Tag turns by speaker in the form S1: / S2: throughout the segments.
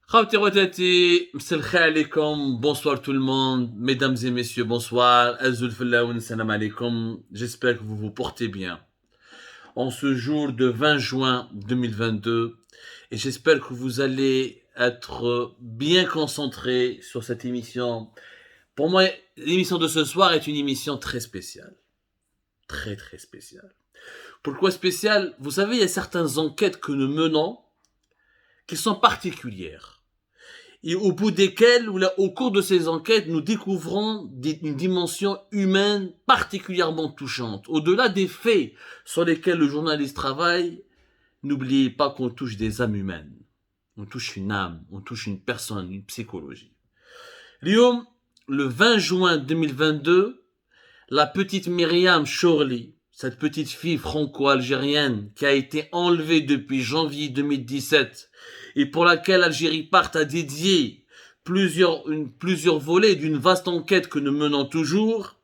S1: Khawti Watati, Msel Khalikum, bonsoir tout le monde, mesdames et messieurs, bonsoir, Azul Fellaoun, salam alaikum, j'espère que vous vous portez bien. En ce jour de 20 juin 2022, et j'espère que vous allez être bien concentrés sur cette émission. Pour moi, l'émission de ce soir est une émission très spéciale. Très très spéciale. Pourquoi spéciale? Vous savez, il y a certaines enquêtes que nous menons qui sont particulières. Et au bout desquelles, au cours de ces enquêtes, nous découvrons une dimension humaine particulièrement touchante. Au-delà des faits sur lesquels le journaliste travaille, n'oubliez pas qu'on touche des âmes humaines. On touche une âme, on touche une personne, une psychologie. Lyon, le 20 juin 2022, la petite Myriam Chorli, cette petite fille franco-algérienne qui a été enlevée depuis janvier 2017 et pour laquelle Algérie Part a dédié plusieurs volets d'une vaste enquête que nous menons toujours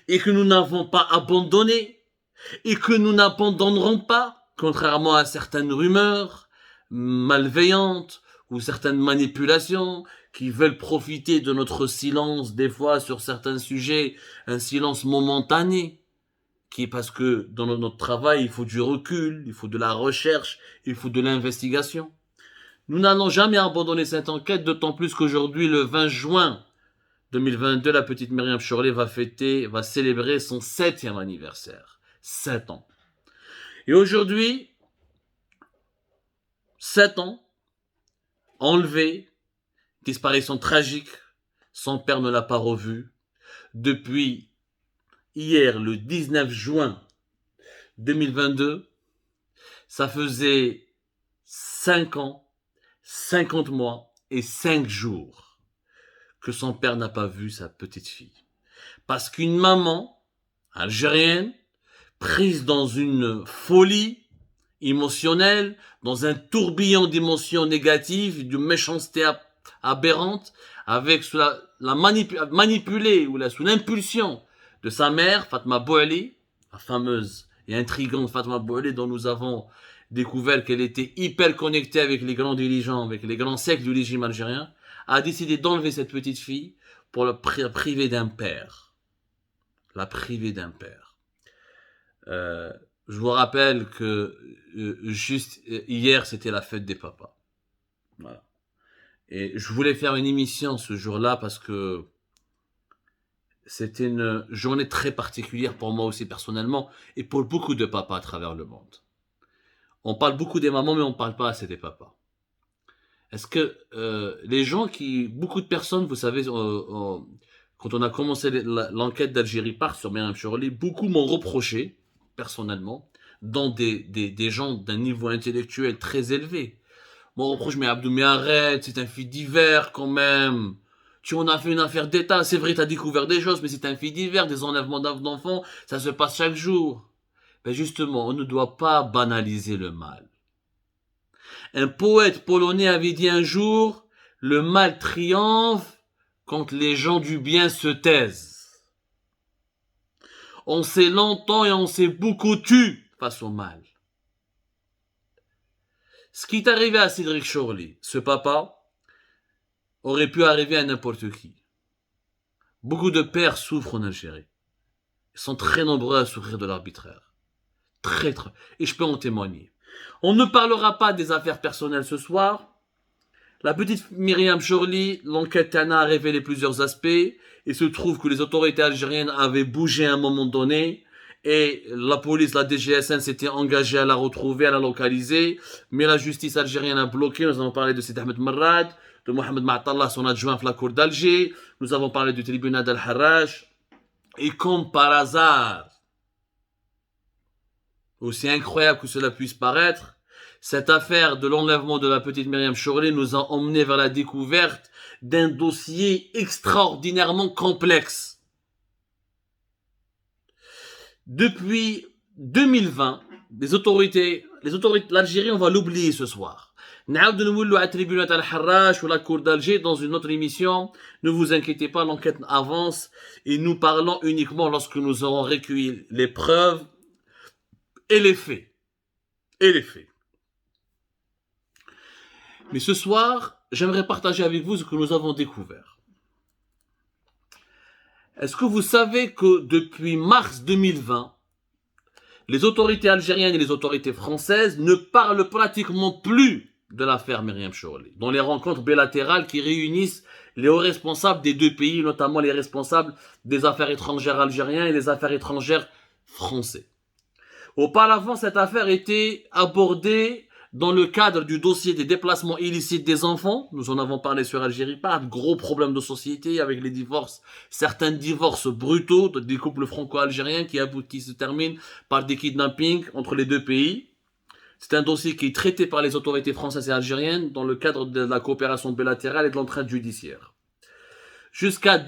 S1: et que nous n'avons pas abandonné et que nous n'abandonnerons pas, contrairement à certaines rumeurs malveillantes ou certaines manipulations qui veulent profiter de notre silence des fois sur certains sujets, un silence momentané, qui est parce que dans notre travail, il faut du recul, il faut de la recherche, il faut de l'investigation. Nous n'allons jamais abandonner cette enquête, d'autant plus qu'aujourd'hui, le 20 juin 2022, la petite Myriam Chorli va célébrer son 7e anniversaire. 7 ans. Et aujourd'hui, 7 ans, enlevée, disparition tragique, son père ne l'a pas revu. Depuis hier, le 19 juin 2022, ça faisait 5 ans, 50 mois et 5 jours que son père n'a pas vu sa petite fille. Parce qu'une maman algérienne, prise dans une folie émotionnelle, dans un tourbillon d'émotions négatives, de méchanceté aberrante, avec manipulée ou sous l'impulsion de sa mère, Fatma Bouali, la fameuse et intrigante Fatma Bouali, dont nous avons découvert qu'elle était hyper connectée avec les grands dirigeants, avec les grands cercles du régime algérien, a décidé d'enlever cette petite fille pour la priver d'un père. La priver d'un père. Je vous rappelle que juste hier, c'était la fête des papas. Voilà. Et je voulais faire une émission ce jour-là parce que c'était une journée très particulière pour moi aussi personnellement et pour beaucoup de papas à travers le monde. On parle beaucoup des mamans, mais on ne parle pas assez des papas. Est-ce que les gens beaucoup de personnes, vous savez, quand on a commencé l'enquête d'Algérie Part sur Myriam Chorli, beaucoup m'ont reproché, personnellement, dont des gens d'un niveau intellectuel très élevé. M'ont reproché, mais Abdou, mais arrête, c'est un fait divers quand même. Tu en as fait une affaire d'État, c'est vrai, tu as découvert des choses, mais c'est un fait divers, des enlèvements d'enfants, ça se passe chaque jour. Ben justement, on ne doit pas banaliser le mal. Un poète polonais avait dit un jour, le mal triomphe quand les gens du bien se taisent. On s'est longtemps et on s'est beaucoup tu face au mal. Ce qui est arrivé à Cédric Chorli, ce papa, aurait pu arriver à n'importe qui. Beaucoup de pères souffrent en Algérie. Ils sont très nombreux à souffrir de l'arbitraire. Très. Et je peux en témoigner. On ne parlera pas des affaires personnelles ce soir. La petite Myriam Chorli, l'enquête Tana a révélé plusieurs aspects. Il se trouve que les autorités algériennes avaient bougé à un moment donné et la police, la DGSN s'était engagée à la retrouver, à la localiser. Mais la justice algérienne a bloqué. Nous avons parlé de Sidi Ahmed Marrad, de Mohamed Ma'atallah, son adjoint à la cour d'Alger. Nous avons parlé du tribunal d'Al-Harrach. Et comme par hasard, aussi incroyable que cela puisse paraître, cette affaire de l'enlèvement de la petite Myriam Chorli nous a emmené vers la découverte d'un dossier extraordinairement complexe. Depuis 2020, l'Algérie, on va l'oublier ce soir. نعاود نولوا على tribunal Al-Harrach ou la cour d'Alger dans une autre émission. Ne vous inquiétez pas, l'enquête avance et nous parlons uniquement lorsque nous aurons recueilli les preuves et les faits. Mais ce soir, j'aimerais partager avec vous ce que nous avons découvert. Est-ce que vous savez que depuis mars 2020, les autorités algériennes et les autorités françaises ne parlent pratiquement plus de l'affaire Myriam Chorley, dans les rencontres bilatérales qui réunissent les hauts responsables des deux pays, notamment les responsables des affaires étrangères algériens et des affaires étrangères français. Auparavant, cette affaire était abordée dans le cadre du dossier des déplacements illicites des enfants. Nous en avons parlé sur Algérie, pas de gros problèmes de société avec les divorces, certains divorces brutaux des couples franco-algériens qui se terminent par des kidnappings entre les deux pays. C'est un dossier qui est traité par les autorités françaises et algériennes dans le cadre de la coopération bilatérale et de l'entraide judiciaire. Jusqu'à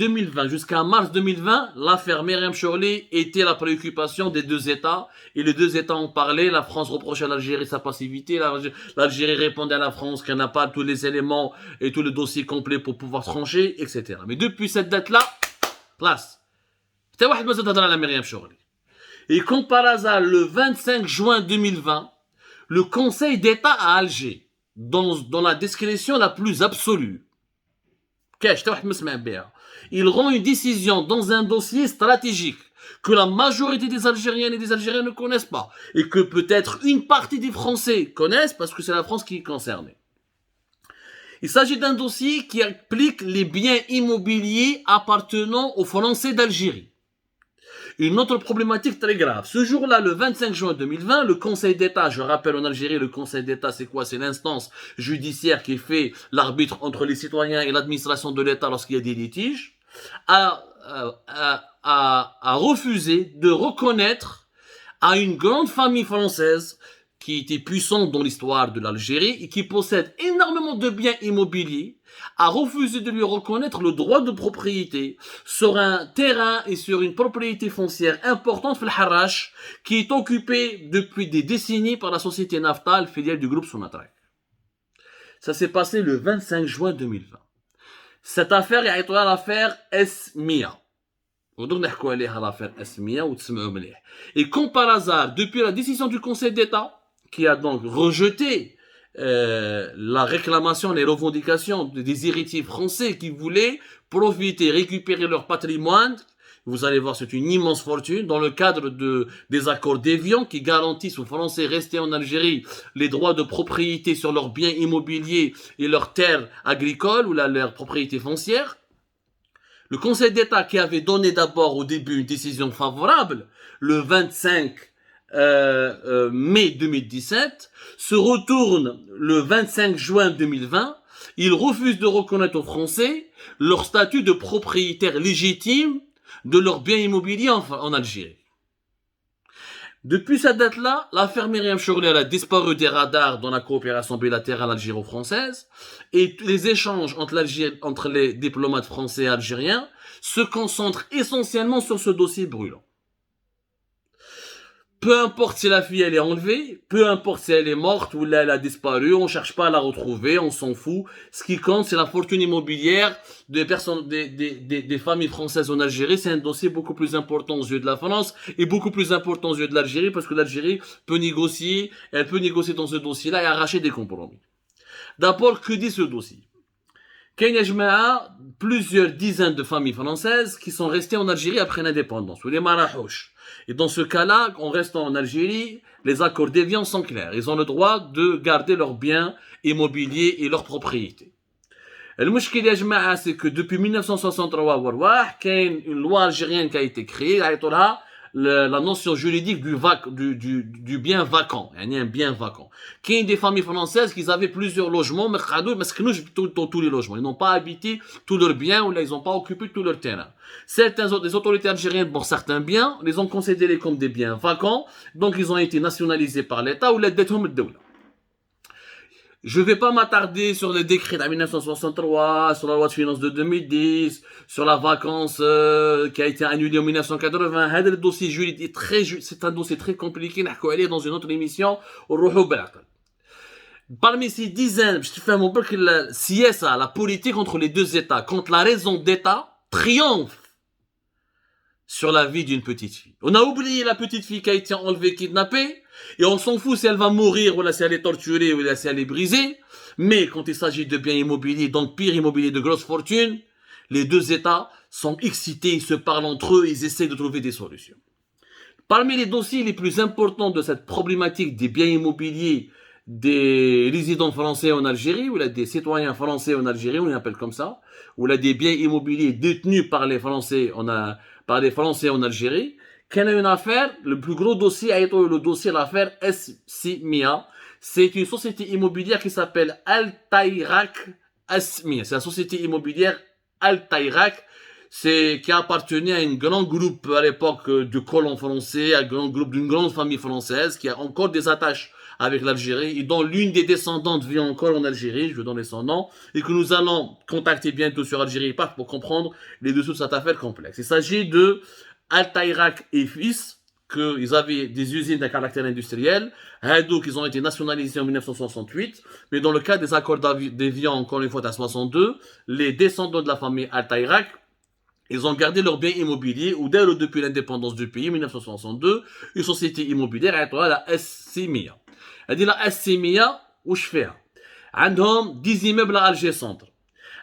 S1: mars 2020, l'affaire Myriam Chorley était la préoccupation des deux États. Et les deux États ont parlé. La France reprochait à l'Algérie sa passivité. L'Algérie répondait à la France qu'elle n'a pas tous les éléments et tout le dossier complet pour pouvoir trancher, etc. Mais depuis cette date-là, place. C'était واحد ما زاد هضر على Myriam Chorley. Et comme par hasard, le 25 juin 2020, le Conseil d'État à Alger, dans la discrétion la plus absolue, il rend une décision dans un dossier stratégique que la majorité des Algériennes et des Algériens ne connaissent pas et que peut-être une partie des Français connaissent parce que c'est la France qui est concernée. Il s'agit d'un dossier qui implique les biens immobiliers appartenant aux Français d'Algérie. Une autre problématique très grave. Ce jour-là, le 25 juin 2020, le Conseil d'État, je rappelle en Algérie, le Conseil d'État, c'est quoi? C'est l'instance judiciaire qui fait l'arbitre entre les citoyens et l'administration de l'État lorsqu'il y a des litiges, a refusé de reconnaître à une grande famille française qui était puissante dans l'histoire de l'Algérie et qui possède énormément de biens immobiliers, a refusé de lui reconnaître le droit de propriété sur un terrain et sur une propriété foncière importante, le Harrach, qui est occupée depuis des décennies par la société Naftal, filiale du groupe Sonatrach. Ça s'est passé le 25 juin 2020. Cette affaire est l'affaire Esmia. Et comme par hasard, depuis la décision du Conseil d'État, qui a donc rejeté la réclamation, les revendications des héritiers français qui voulaient profiter, récupérer leur patrimoine. Vous allez voir, c'est une immense fortune dans le cadre des accords d'Évian qui garantissent aux Français restés en Algérie les droits de propriété sur leurs biens immobiliers et leurs terres agricoles ou leurs propriétés foncières. Le Conseil d'État qui avait donné d'abord au début une décision favorable, le 25 mai 2017, se retourne le 25 juin 2020, il refuse de reconnaître aux Français leur statut de propriétaire légitime de leurs biens immobiliers en Algérie. Depuis cette date-là, l'affaire Myriam Chorley a disparu des radars dans la coopération bilatérale algéro-française et les échanges entre les diplomates français et algériens se concentrent essentiellement sur ce dossier brûlant. Peu importe si la fille elle est enlevée, peu importe si elle est morte ou elle a disparu, on cherche pas à la retrouver, on s'en fout. Ce qui compte, c'est la fortune immobilière des familles françaises en Algérie. C'est un dossier beaucoup plus important aux yeux de la France et beaucoup plus important aux yeux de l'Algérie parce que l'Algérie peut négocier, elle peut négocier dans ce dossier-là et arracher des compromis. D'abord, que dit ce dossier? Qu'il y a plusieurs dizaines de familles françaises qui sont restées en Algérie après l'indépendance, ou les Marahouches. Et dans ce cas-là, en restant en Algérie, les accords d'Évian sont clairs. Ils ont le droit de garder leurs biens immobiliers et leurs propriétés. Le mouchkil ya jama'a, c'est que depuis 1963, il y a une loi algérienne qui a été créée, la notion juridique du bien vacant. Il y a un bien vacant. Il y a des familles françaises qui avaient plusieurs logements, mais tous les logements. Ils n'ont pas habité tous leurs biens ou là, ils n'ont pas occupé tout leur terrain. Les autorités algériennes, pour certains biens, les ont considérés comme des biens vacants, donc ils ont été nationalisés par l'État ou l'aidethum al-dawla. Je ne vais pas m'attarder sur le décret de 1963, sur la loi de finances de 2010, sur la vacance qui a été annulée en 1980. Le dossier juridique c'est un dossier très compliqué. On va aller dans une autre émission. Parmi ces dizaines, je te fais mon peu que la politique entre les deux États, quand la raison d'État triomphe sur la vie d'une petite fille. On a oublié la petite fille qui a été enlevée, kidnappée, et on s'en fout si elle va mourir, ou là si elle est torturée, ou là si elle est brisée. Mais quand il s'agit de biens immobiliers, d'empires immobiliers de grosses fortunes, les deux États sont excités, ils se parlent entre eux, ils essaient de trouver des solutions. Parmi les dossiers les plus importants de cette problématique des biens immobiliers des résidents français en Algérie, ou là des citoyens français en Algérie, on les appelle comme ça, ou là des biens immobiliers détenus par les Français en Algérie, qu'il y a une affaire, le plus gros dossier a été le dossier, l'affaire Asmia. C'est une société immobilière qui s'appelle Al-Tayrak Asmia. C'est la société immobilière Al-Tayrak, qui appartenait à un grand groupe à l'époque de colons français, à un grand groupe d'une grande famille française, qui a encore des attaches avec l'Algérie, et dont l'une des descendantes vit encore en Algérie, je vais donner son nom, et que nous allons contacter bientôt sur Algérie Park pour comprendre les dessous de cette affaire complexe. Il s'agit de Al-Tayrak et fils, qu'ils avaient des usines à caractère industriel, donc ils ont été nationalisés en 1968, mais dans le cas des accords d'Évian, encore une fois, à 62, les descendants de la famille Al-Tayrak, ils ont gardé leurs biens immobiliers, ou dès depuis l'indépendance du pays, 1962, une société immobilière, la Asmia. هذه لا السيمية واش فيها عندهم 10 immeubles à Alger Centre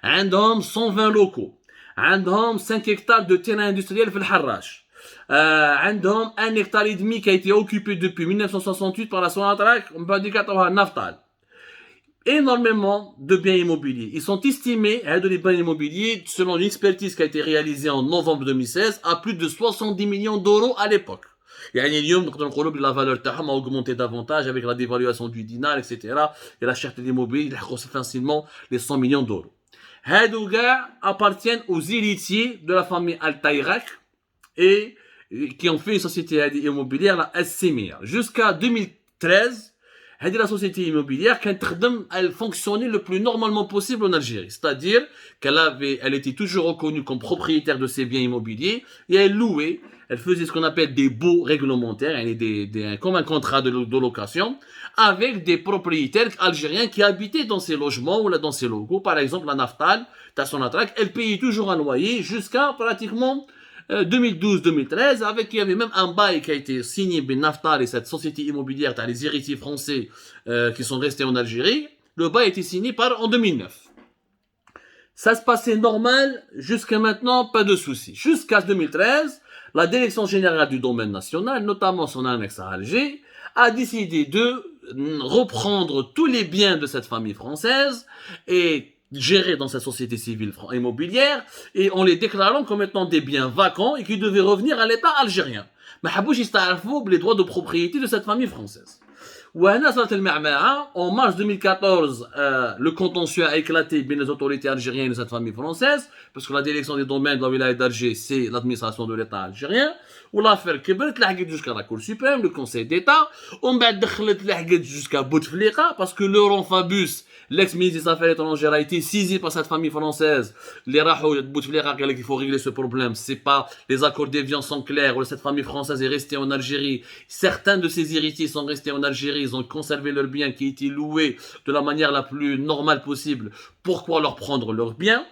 S1: عندهم 120 locaux عندهم 5 hectares de terrain industriel في الحراش عندهم 1 hectare et demi qui a été occupé depuis 1968 par la Sonatrach on peut dire qu'à Naftal. Énormément de biens immobiliers. Ils sont estimés, les biens immobiliers, selon une expertise qui a été réalisée en novembre 2016, à plus de 70 millions d'euros à l'époque. يعني اليوم نقدر نقولوا بلي لا فالور تاعهم a augmenté davantage avec la dévaluation du dinar etc. et la cherté de l'immobilier يلحقوا facilement les 100 millions d'euros. هادو كاع appartiennent aux héritiers de la famille Al-Tayrak et qui ont fait une société immobilière la Asmia. Jusqu'à 2013 هذه la société immobilière كانت تخدم, elle fonctionnait le plus normalement possible en Algérie, c'est-à-dire elle était toujours reconnue comme propriétaire de ses biens immobiliers et elle louait. Elle faisait ce qu'on appelle des baux réglementaires, comme un contrat de location, avec des propriétaires algériens qui habitaient dans ces logements ou dans ces locaux. Par exemple, la Naftal, Sonatrach, elle payait toujours un loyer jusqu'à pratiquement 2012-2013, avec il y avait même un bail qui a été signé par Naftal et cette société immobilière, t'as les héritiers français qui sont restés en Algérie. Le bail a été signé en 2009. Ça se passait normal jusqu'à maintenant, pas de soucis. Jusqu'à 2013, la Direction générale du domaine national, notamment son annexe à Alger, a décidé de reprendre tous les biens de cette famille française et gérer dans cette société civile immobilière et en les déclarant comme étant des biens vacants et qui devaient revenir à l'État algérien. Mais habouch يستعرفوا les droits de propriété de cette famille française. En mars 2014, le contentieux a éclaté bien les autorités algériennes de cette famille française, parce que la direction des domaines de la wilaya d'Alger, c'est l'administration de l'État algérien. L'affaire كبرت لحقت jusqu'à la Cour suprême, le Conseil d'État. ومن بعد دخلت لحقت jusqu'à Bouteflika, parce que Laurent Fabius, l'ex-ministre des Affaires étrangères, a été saisi par cette famille française. Les Rahou, Bouteflika, il faut régler ce problème. C'est pas, les accords d'Évian sont clairs, ou cette famille française est restée en Algérie. Certains de ses héritiers sont restés en Algérie, ils ont conservé leurs biens qui étaient loués de la manière la plus normale possible. Pourquoi leur prendre leurs biens?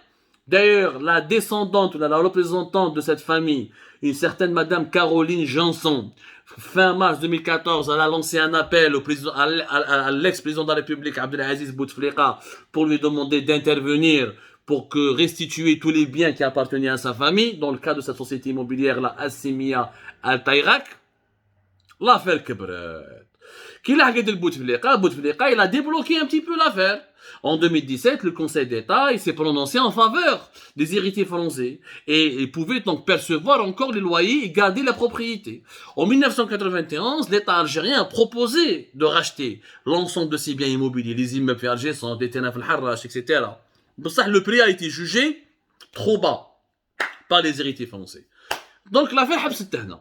S1: D'ailleurs, la descendante, la représentante de cette famille, une certaine madame Caroline Janson, fin mars 2014, elle a lancé un appel à l'ex-président de la République, Abdelaziz Bouteflika, pour lui demander d'intervenir pour que restituer tous les biens qui appartenaient à sa famille, dans le cas de cette société immobilière, la Asmia Al-Tayrak. L'affaire كبرت. Qu'il a regardé le Bouteflika, il a débloqué un petit peu l'affaire. En 2017, le Conseil d'État, il s'est prononcé en faveur des héritiers français. Et il pouvait donc percevoir encore les loyers et garder la propriété. En 1991, l'État algérien a proposé de racheter l'ensemble de ses biens immobiliers, les immeubles adjacents, des terrains al-Harrach, etc. Pour ça, le prix a été jugé trop bas par les héritiers français. Donc l'affaire حبست هنا.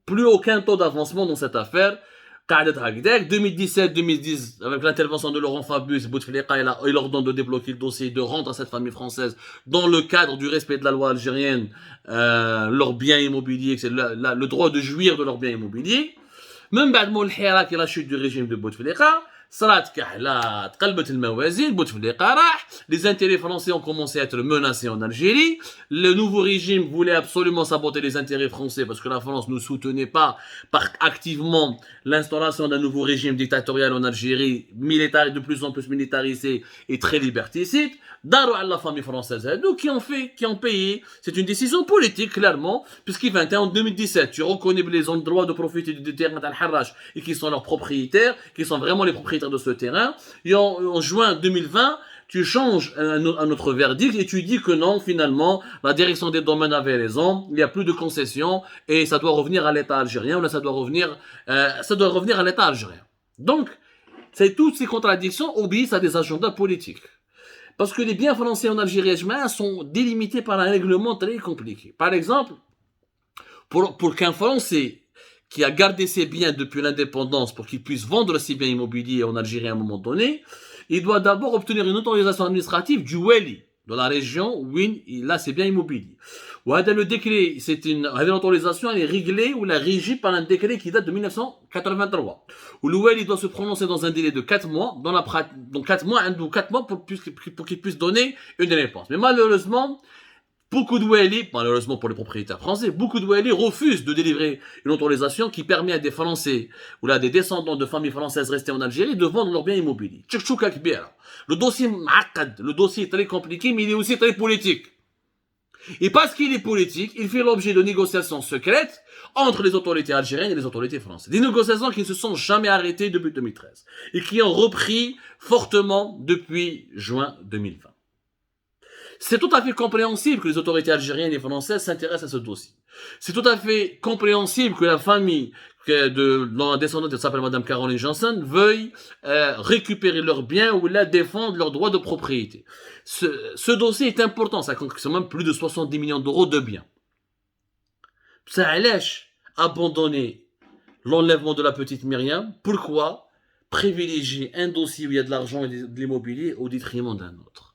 S1: Plus aucun taux d'avancement dans cette affaire. 2017-2010, avec l'intervention de Laurent Fabius, Bouteflika, il ordonne de débloquer le dossier, de rendre à cette famille française, dans le cadre du respect de la loi algérienne, leurs biens immobiliers, c'est le droit de jouir de leurs biens immobiliers. Même بعد la chute du régime de Bouteflika, صرات كحلات قلبت الموازين بوتفليقه راح. Les intérêts français ont commencé à être menacés en Algérie. Le nouveau régime voulait absolument saboter les intérêts français parce que la France ne soutenait pas activement l'instauration d'un nouveau régime dictatorial en Algérie, militaire, de plus en plus militarisé et très liberticide. Darou à la famille française, donc qui ont payé. C'est une décision politique, clairement, puisqu'il va en 2017, tu reconnais les droits de profiter du terrain d'Al-Harrach et qui sont leurs propriétaires, qui sont vraiment les propriétaires de ce terrain. Et en juin 2020, tu changes un autre verdict et tu dis que non, finalement, la direction des domaines avait raison, il n'y a plus de concessions et ça doit revenir à l'État algérien, ou là ça doit revenir à l'État algérien. Donc, toutes ces contradictions obéissent à des agendas politiques. Parce que les biens français en Algérie sont délimités par un règlement très compliqué. Par exemple, pour qu'un Français qui a gardé ses biens depuis l'indépendance, pour qu'il puisse vendre ses biens immobiliers en Algérie à un moment donné, il doit d'abord obtenir une autorisation administrative du Wali, de la région où il a ses biens immobiliers. Le décret, une autorisation, elle est réglée ou la régie par un décret qui date de 1983. Où le Wali doit se prononcer dans un délai de 4 mois, donc 4 mois pour qu'il puisse donner une réponse. Mais malheureusement, beaucoup de Wali, malheureusement pour les propriétaires français, beaucoup de Wali refusent de délivrer une autorisation qui permet à des Français ou là des descendants de familles françaises restés en Algérie de vendre leurs biens immobiliers. Le dossier est très compliqué, mais il est aussi très politique. Et parce qu'il est politique, il fait l'objet de négociations secrètes entre les autorités algériennes et les autorités françaises. Des négociations qui ne se sont jamais arrêtées depuis 2013 et qui ont repris fortement depuis juin 2020. C'est tout à fait compréhensible que les autorités algériennes et françaises s'intéressent à ce dossier. C'est tout à fait compréhensible que la famille dont la descendante s'appelle Madame Caroline Janssen veuille récupérer leurs biens ou là défendre leurs droits de propriété. Ce dossier est important, ça compte même plus de 70 millions d'euros de biens. Ça allège abandonner l'enlèvement de la petite Myriam. Pourquoi privilégier un dossier où il y a de l'argent et de l'immobilier au détriment d'un autre?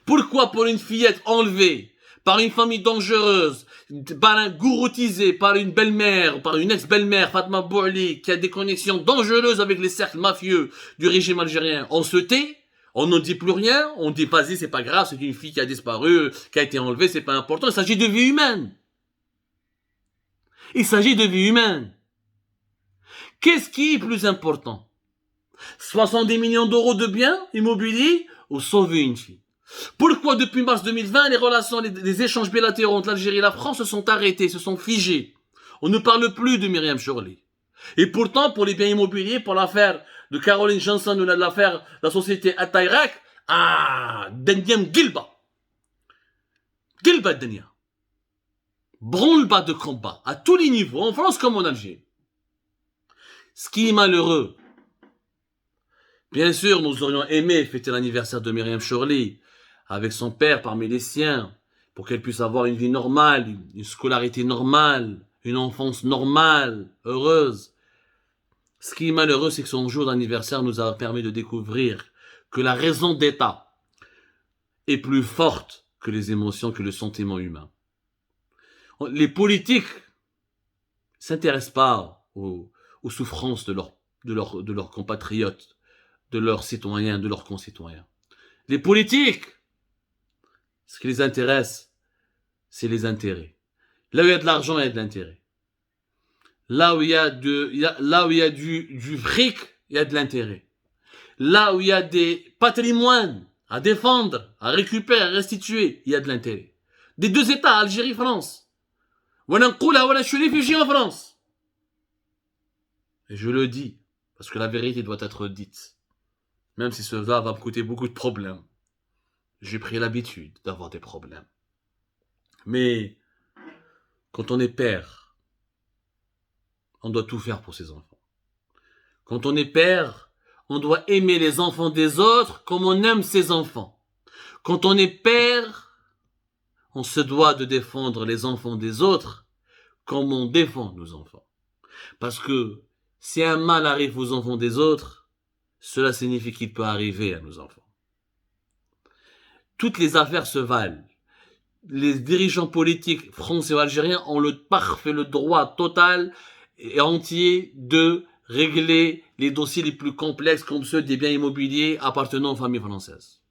S1: Pourquoi pour une fillette enlevée par une famille dangereuse, par un gouroutisé, par une belle-mère, par une ex-belle-mère, Fatma Bouali, qui a des connexions dangereuses avec les cercles mafieux du régime algérien, on se tait, on ne dit plus rien, on dit vas-y, c'est pas grave, c'est une fille qui a disparu, qui a été enlevée, c'est pas important, il s'agit de vie humaine. Il s'agit de vie humaine. Qu'est-ce qui est plus important? 70 millions d'euros de biens immobiliers ou sauver une fille? Pourquoi depuis mars 2020, les relations, les échanges bilatéraux entre l'Algérie et la France se sont arrêtés, se sont figés? On ne parle plus de Myriam Chorli. Et pourtant, pour les biens immobiliers, pour l'affaire de Caroline Janssen ou l'affaire de la société Atayrak, Dendiem Gilba. Gilba Denia. Branle-bas de combat, à tous les niveaux, en France comme en Algérie. Ce qui est malheureux, bien sûr, nous aurions aimé fêter l'anniversaire de Myriam Chorli avec son père parmi les siens, pour qu'elle puisse avoir une vie normale, une scolarité normale, une enfance normale, heureuse. Ce qui est malheureux, c'est que son jour d'anniversaire nous a permis de découvrir que la raison d'État est plus forte que les émotions, que le sentiment humain. Les politiques s'intéressent pas aux souffrances de leurs compatriotes, de leurs citoyens, de leurs concitoyens. Les politiques, ce qui les intéresse, c'est les intérêts. Là où il y a de l'argent, il y a de l'intérêt. Là où il y a du fric, il y a de l'intérêt. Là où il y a des patrimoines à défendre, à récupérer, à restituer, il y a de l'intérêt. Des deux États, Algérie, France. Je suis réfugié en France. Et je le dis, parce que la vérité doit être dite. Même si cela va me coûter beaucoup de problèmes. J'ai pris l'habitude d'avoir des problèmes. Mais, quand on est père, on doit tout faire pour ses enfants. Quand on est père, on doit aimer les enfants des autres comme on aime ses enfants. Quand on est père, on se doit de défendre les enfants des autres comme on défend nos enfants. Parce que si un mal arrive aux enfants des autres, cela signifie qu'il peut arriver à nos enfants. Toutes les affaires se valent. Les dirigeants politiques français ou algériens ont le droit total et entier de régler les dossiers les plus complexes comme ceux des biens immobiliers appartenant aux familles françaises.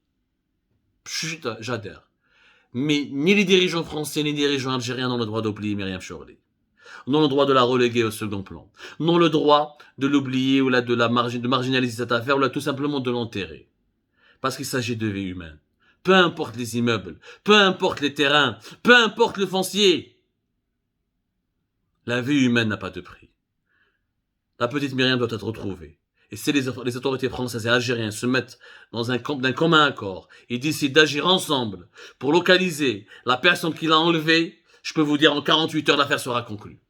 S1: Chut, j'adhère. Mais ni les dirigeants français ni les dirigeants algériens n'ont le droit d'oublier Myriam Chorli. N'ont le droit de la reléguer au second plan. N'ont le droit de l'oublier ou de marginaliser cette affaire ou tout simplement de l'enterrer. Parce qu'il s'agit de vies humaines. Peu importe les immeubles, peu importe les terrains, peu importe le foncier. La vie humaine n'a pas de prix. La petite Myriam doit être retrouvée. Et si les autorités françaises et algériennes se mettent d'un commun accord et décident d'agir ensemble pour localiser la personne qui l'a enlevée, je peux vous dire en 48 heures l'affaire sera conclue.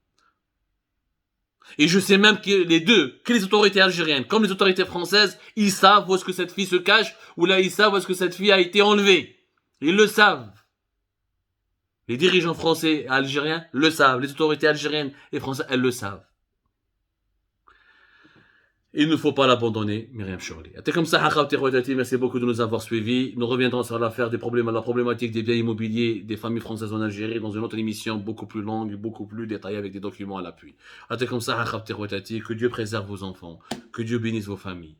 S1: Et je sais même que les deux, que les autorités algériennes comme les autorités françaises, ils savent où est-ce que cette fille se cache, ou là ils savent où est-ce que cette fille a été enlevée. Ils le savent. Les dirigeants français et algériens le savent. Les autorités algériennes et françaises, elles le savent. Il ne faut pas l'abandonner, Myriam Chorli. Comme ça, merci beaucoup de nous avoir suivis. Nous reviendrons sur la problématique des biens immobiliers des familles françaises en Algérie dans une autre émission beaucoup plus longue, beaucoup plus détaillée avec des documents à l'appui. Comme ça, que Dieu préserve vos enfants, que Dieu bénisse vos familles.